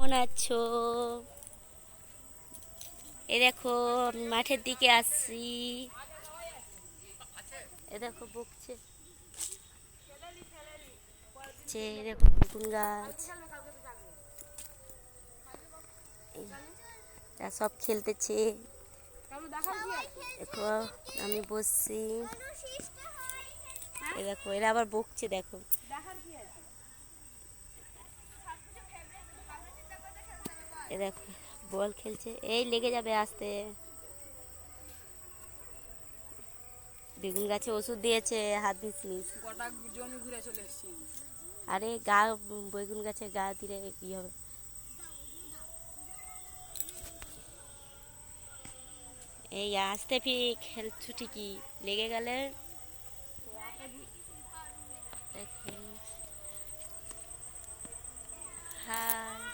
কেমন আছো? এ দেখো আমি মাঠের দিকে আসছি। এ দেখো বকছে, এ দেখো বেগুন গাছ। এরা সব খেলতেছে। দেখো আমি বসছি। এ দেখো এরা আবার বকছে, দেখো এ দেখো বল খেলছে, এই লেগে যাবে আসতে। বেগুন গাছে ওষুধ দিয়েছে, হাত দিস। গোটা জমি ঘুরে চলে এসেছি। আরে গা, বেগুন গাছে গা দিলে কি হবে? এই আসতে খেলছু ঠিকই, লেগে গেলে দেখুন। হাই